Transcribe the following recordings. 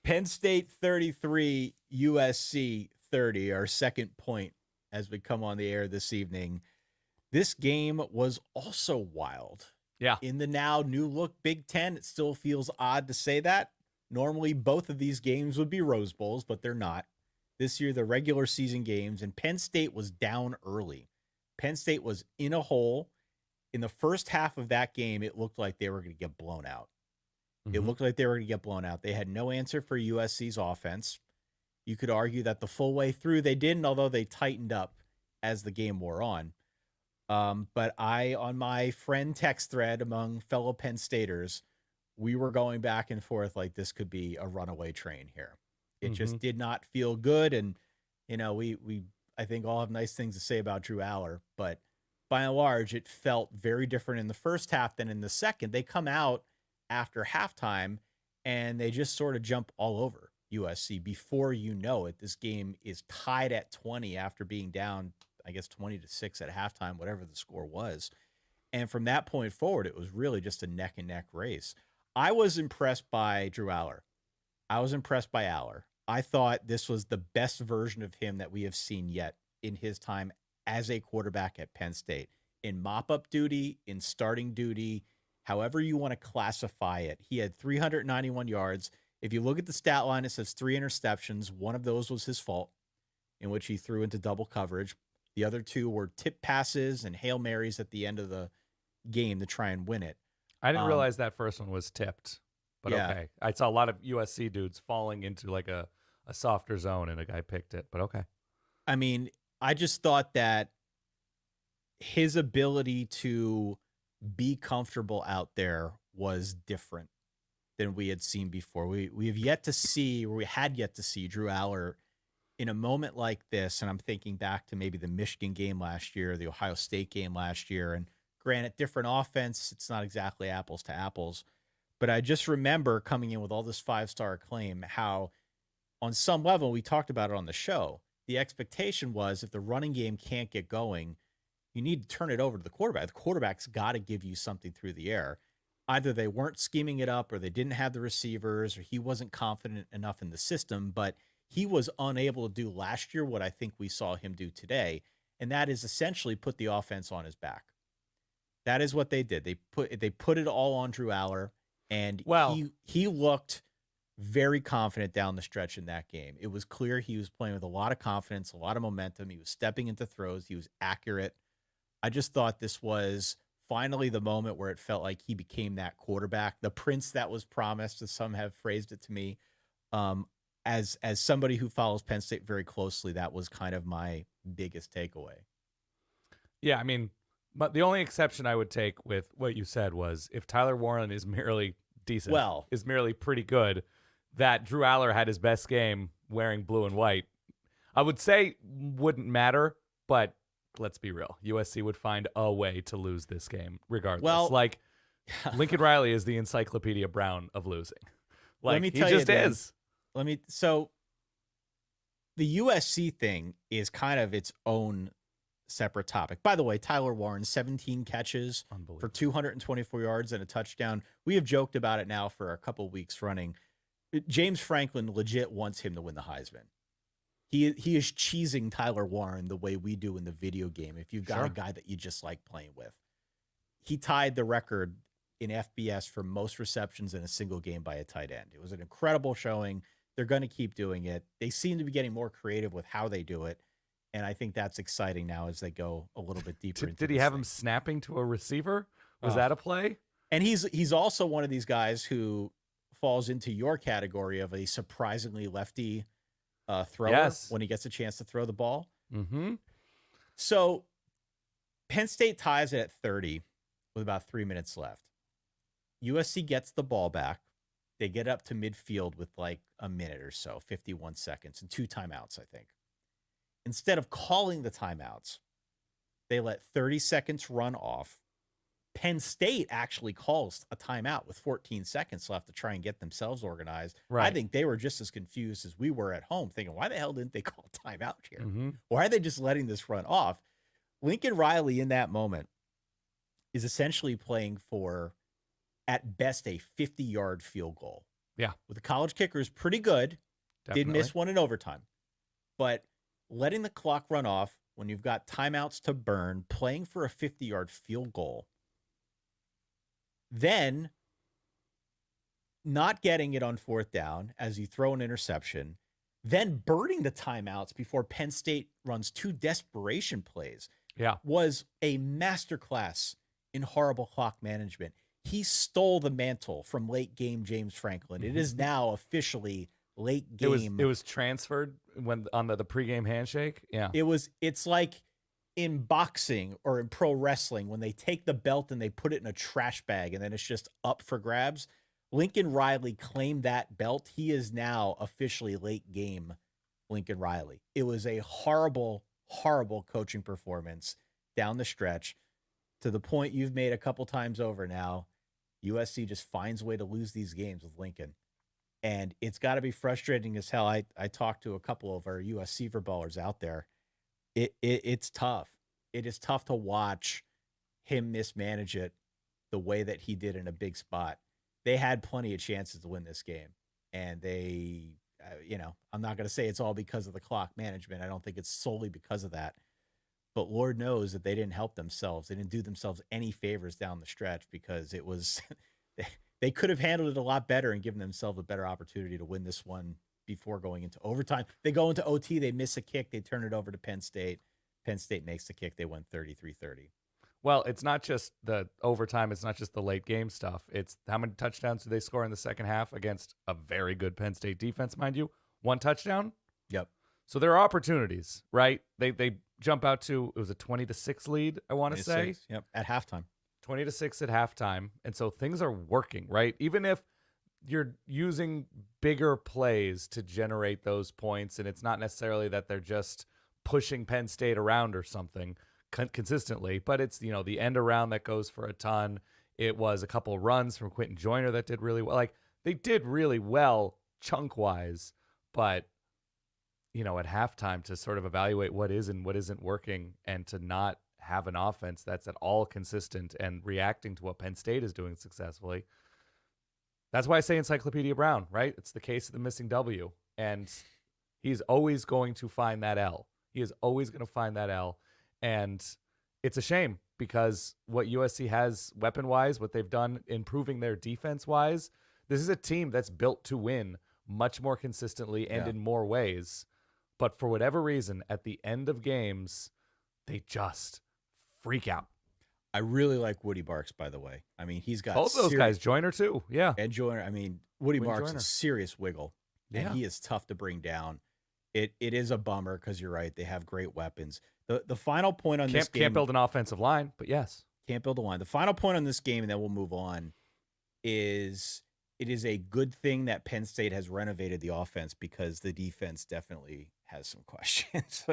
Penn State 33, USC 30, our second point as we come on the air this evening. This game was also wild. Yeah. In the now new look Big Ten, it still feels odd to say that. Normally, both of these games would be Rose Bowls, but they're not. This year, the regular season games, and Penn State was down early. Penn State was in a hole. In the first half of that game, it looked like they were going to get blown out. It looked like they were going to get blown out. They had no answer for USC's offense. You could argue that the full way through they didn't, although they tightened up as the game wore on. But on my friend text thread among fellow Penn Staters, we were going back and forth like this could be a runaway train here. It just did not feel good. And, we I think all have nice things to say about Drew Allar, but by and large, it felt very different in the first half than in the second. They come out after halftime and they just sort of jump all over USC. Before you know it, this game is tied at 20 after being down, I guess, 20-6 at halftime, whatever the score was. And from that point forward, it was really just a neck and neck race. I was impressed by Drew Allar. I was impressed by Allar. I thought this was the best version of him that we have seen yet in his time as a quarterback at Penn State. In mop-up duty, in starting duty, however you want to classify it. He had 391 yards. If you look at the stat line, it says 3 interceptions. One of those was his fault, in which he threw into double coverage. The other 2 were tip passes and Hail Marys at the end of the game to try and win it. I didn't realize that first one was tipped, but yeah. Okay. I saw a lot of USC dudes falling into like a softer zone, and a guy picked it, but okay. I mean, I just thought that his ability to be comfortable out there was different than we had seen before. We have yet to see, or we had yet to see Drew Allar in a moment like this. And I'm thinking back to maybe the Michigan game last year, the Ohio State game last year. And granted, different offense, it's not exactly apples to apples. But I just remember coming in with all this 5-star acclaim, how on some level, we talked about it on the show. The expectation was if the running game can't get going, you need to turn it over to the quarterback. The quarterback's got to give you something through the air. Either they weren't scheming it up, or they didn't have the receivers, or he wasn't confident enough in the system. But he was unable to do last year what I think we saw him do today, and that is essentially put the offense on his back. That is what they did. They put it all on Drew Allar, and he looked very confident down the stretch in that game. It was clear he was playing with a lot of confidence, a lot of momentum. He was stepping into throws. He was accurate. I just thought this was finally the moment where it felt like he became that quarterback, the prince that was promised, as some have phrased it to me. As somebody who follows Penn State very closely, that was kind of my biggest takeaway. Yeah, I mean, but the only exception I would take with what you said was if Tyler Warren is merely decent, is merely pretty good, that Drew Allar had his best game wearing blue and white, I would say wouldn't matter, but let's be real. USC would find a way to lose this game regardless. Well, like Lincoln RIley is the Encyclopedia Brown of losing. Like, let me tell he just you, is. So the USC thing is kind of its own separate topic. By the way, Tyler Warren, 17 catches for 224 yards and a touchdown. We have joked about it now for a couple of weeks running. James Franklin legit wants him to win the Heisman. He is cheesing Tyler Warren the way we do in the video game. If you've got a guy that you just like playing with, he tied the record in FBS for most receptions in a single game by a tight end. It was an incredible showing. They're going to keep doing it. They seem to be getting more creative with how they do it. And I think that's exciting now as they go a little bit deeper. Did he have him snapping to a receiver? Was that a play? And he's also one of these guys who falls into your category of a surprisingly lefty thrower when he gets a chance to throw the ball. Mm-hmm. So Penn State ties it at 30 with about 3 minutes left. USC gets the ball back. They get up to midfield with like a minute or so, 51 seconds, and 2 timeouts, I think. Instead of calling the timeouts, they let 30 seconds run off. Penn State actually calls a timeout with 14 seconds left to try and get themselves organized. Right. I think they were just as confused as we were at home, thinking, why the hell didn't they call timeout here? Mm-hmm. Why are they just letting this run off? Lincoln RIley in that moment is essentially playing for, at best, a 50-yard field goal. Yeah. With the college kickers, pretty good. Definitely. Did miss one in overtime. But letting the clock run off when you've got timeouts to burn, playing for a 50-yard field goal, then not getting it on fourth down as you throw an interception, then burning the timeouts before Penn State runs 2 desperation plays, was a masterclass in horrible clock management. He stole the mantle from late game James Franklin. It is now officially late game. It was transferred when on the pregame handshake. Yeah. It's like in boxing or in pro wrestling when they take the belt and they put it in a trash bag and then it's just up for grabs. Lincoln RIley claimed that belt. He is now officially late game Lincoln RIley. It was a horrible, horrible coaching performance down the stretch, to the point you've made a couple times over now. USC just finds a way to lose these games with Lincoln. And it's got to be frustrating as hell. I talked to a couple of our USC ballers out there. It's tough. It is tough to watch him mismanage it the way that he did in a big spot. They had plenty of chances to win this game. And they, I'm not going to say it's all because of the clock management. I don't think it's solely because of that. But Lord knows that they didn't help themselves. They didn't do themselves any favors down the stretch, because it was they could have handled it a lot better and given themselves a better opportunity to win this one before going into overtime. They go into OT, they miss a kick, they turn it over to Penn State. Penn State makes the kick, they win 33-30. Well, it's not just the overtime. It's not just the late game stuff. It's how many touchdowns do they score in the second half against a very good Penn State defense, mind you? 1 touchdown? Yep. So there are opportunities, right? They jump out to, it was a 20-6 lead, I want to say. Yep, at halftime. 20-6 at halftime. And so things are working, right? Even if you're using bigger plays to generate those points, and it's not necessarily that they're just pushing Penn State around or something consistently, but it's, the end around that goes for a ton. It was a couple of runs from Quentin Joyner that did really well. Like, they did really well chunk-wise, but at halftime, to sort of evaluate what is and what isn't working, and to not have an offense that's at all consistent and reacting to what Penn State is doing successfully. That's why I say Encyclopedia Brown, right? It's the case of the missing W. And he's always going to find that L. He is always going to find that L. And it's a shame, because what USC has weapon-wise, what they've done improving their defense-wise, this is a team that's built to win much more consistently and in more ways. But for whatever reason, at the end of games, they just freak out. I really like Woody Barks, by the way. I mean, he's got both those guys. Joyner too, yeah. And Joyner. I mean, Woody Barks is serious wiggle, and he is tough to bring down. It is a bummer, because you're right, they have great weapons. The final point on this game, can't build an offensive line, but yes, can't build a line. The final point on this game, and then we'll move on, is it is a good thing that Penn State has renovated the offense, because the defense definitely has some questions.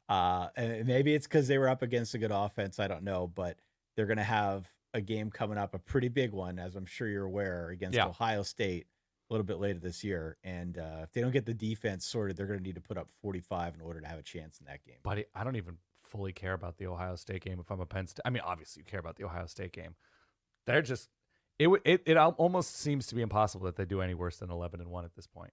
And maybe it's because they were up against a good offense. I don't know, but they're going to have a game coming up, a pretty big one, as I'm sure you're aware, against Ohio State a little bit later this year. And if they don't get the defense sorted, they're going to need to put up 45 in order to have a chance in that game. Buddy, I don't even fully care about the Ohio State game if I'm a Penn State. I mean, obviously you care about the Ohio State game. They're just, it almost seems to be impossible that they do any worse than 11-1 at this point.